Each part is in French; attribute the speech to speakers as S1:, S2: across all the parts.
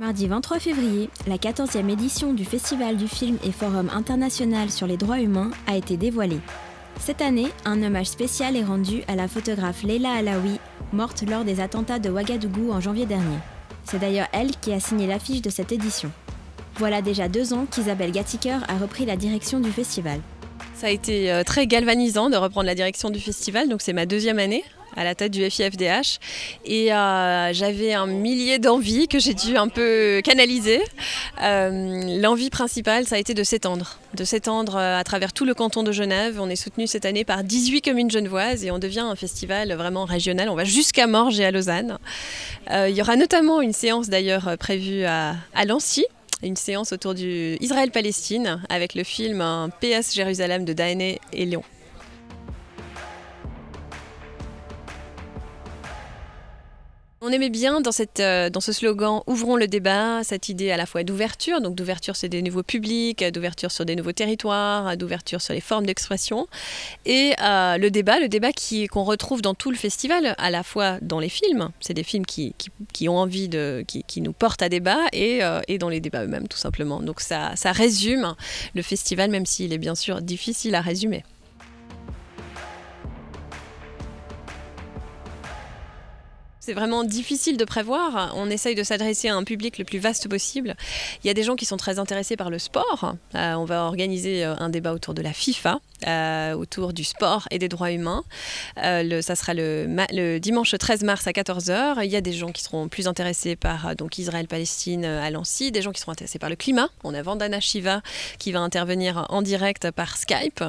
S1: Mardi 23 février, la 14e édition du Festival du film et Forum international sur les droits humains a été dévoilée. Cette année, un hommage spécial est rendu à la photographe Leila Alaoui, morte lors des attentats de Ouagadougou en janvier dernier. C'est d'ailleurs elle qui a signé l'affiche de cette édition. Voilà déjà 2 ans qu'Isabelle Gatiker a repris la direction du festival.
S2: Ça a été très galvanisant de reprendre la direction du festival, donc c'est ma 2e année à la tête du FIFDH et j'avais un millier d'envies que j'ai dû un peu canaliser. L'envie principale, ça a été de s'étendre à travers tout le canton de Genève. On est soutenu cette année par 18 communes genevoises et on devient un festival vraiment régional. On va jusqu'à Morges et à Lausanne. Il y aura notamment une séance d'ailleurs prévue à Lancy. Une séance autour du Israël-Palestine avec le film PS Jérusalem de Dahéné et Léon. On aimait bien dans ce slogan « Ouvrons le débat », cette idée à la fois d'ouverture, donc d'ouverture sur des nouveaux publics, d'ouverture sur des nouveaux territoires, d'ouverture sur les formes d'expression, et le débat qu'on retrouve dans tout le festival, à la fois dans les films, c'est des films qui ont envie qui nous portent à débat, et dans les débats eux-mêmes tout simplement. Donc ça résume le festival, même s'il est bien sûr difficile à résumer. C'est vraiment difficile de prévoir. On essaye de s'adresser à un public le plus vaste possible. Il y a des gens qui sont très intéressés par le sport. On va organiser un débat autour de la FIFA, autour du sport et des droits humains. Ça sera le dimanche 13 mars à 14h. Il y a des gens qui seront plus intéressés par Israël-Palestine à Lancy, des gens qui seront intéressés par le climat. On a Vandana Shiva qui va intervenir en direct par Skype.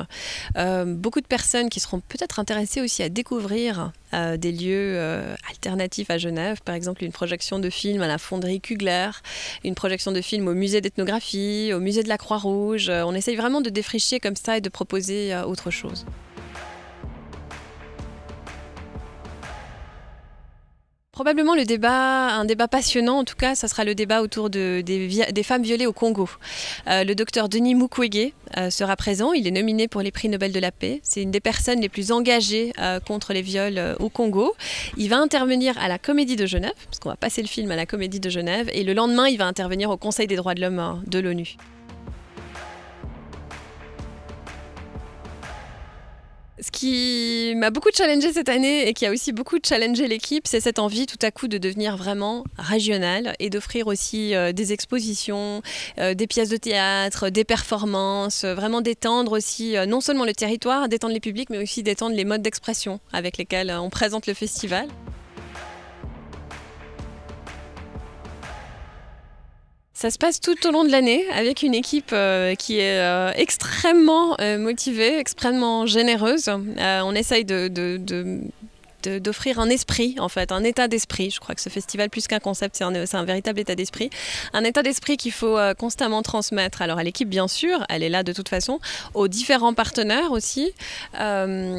S2: Beaucoup de personnes qui seront peut-être intéressées aussi à découvrir des lieux alternatifs à Genève, par exemple une projection de film à la Fonderie Kugler, une projection de film au musée d'ethnographie, au musée de la Croix-Rouge. On essaye vraiment de défricher comme ça et de proposer autre chose. Probablement un débat passionnant, en tout cas, ça sera le débat autour des femmes violées au Congo. Le docteur Denis Mukwege sera présent, il est nominé pour les prix Nobel de la paix. C'est une des personnes les plus engagées contre les viols au Congo. Il va intervenir à la Comédie de Genève, parce qu'on va passer le film à la Comédie de Genève, et le lendemain, il va intervenir au Conseil des droits de l'homme de l'ONU. Ce qui m'a beaucoup challengé cette année et qui a aussi beaucoup challengé l'équipe, c'est cette envie tout à coup de devenir vraiment régional et d'offrir aussi des expositions, des pièces de théâtre, des performances, vraiment d'étendre aussi non seulement le territoire, d'étendre les publics, mais aussi d'étendre les modes d'expression avec lesquels on présente le festival. Ça se passe tout au long de l'année avec une équipe qui est extrêmement motivée, extrêmement généreuse. On essaye d'offrir un esprit, en fait, un état d'esprit. Je crois que ce festival, plus qu'un concept, c'est un véritable état d'esprit. Un état d'esprit qu'il faut constamment transmettre. Alors à l'équipe, bien sûr, elle est là de toute façon, aux différents partenaires aussi,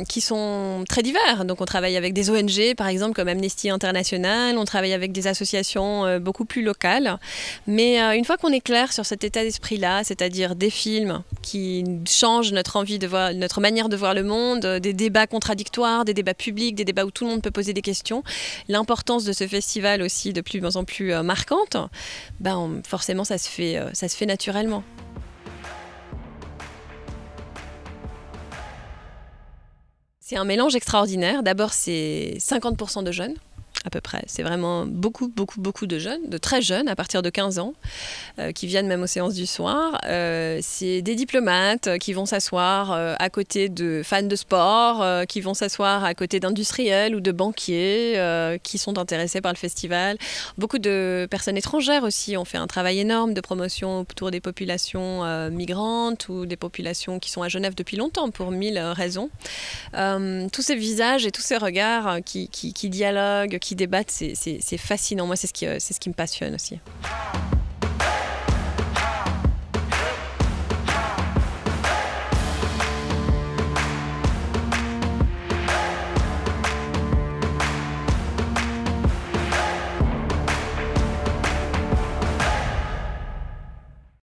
S2: qui sont très divers. Donc on travaille avec des ONG, par exemple, comme Amnesty International, on travaille avec des associations beaucoup plus locales. Mais une fois qu'on est clair sur cet état d'esprit-là, c'est-à-dire des films qui changent notre manière de voir le monde, des débats contradictoires, des débats publics, des débats où tout le monde peut poser des questions, l'importance de ce festival aussi de plus en plus marquante, forcément ça se fait naturellement. C'est un mélange extraordinaire. D'abord, c'est 50% de jeunes. À peu près. C'est vraiment beaucoup de jeunes, de très jeunes, à partir de 15 ans, qui viennent même aux séances du soir. C'est des diplomates qui vont s'asseoir à côté de fans de sport, qui vont s'asseoir à côté d'industriels ou de banquiers qui sont intéressés par le festival. Beaucoup de personnes étrangères aussi ont fait un travail énorme de promotion autour des populations migrantes ou des populations qui sont à Genève depuis longtemps pour 1000 raisons. Tous ces visages et tous ces regards qui dialoguent, qui débattent, c'est fascinant. Moi, c'est ce qui me passionne aussi.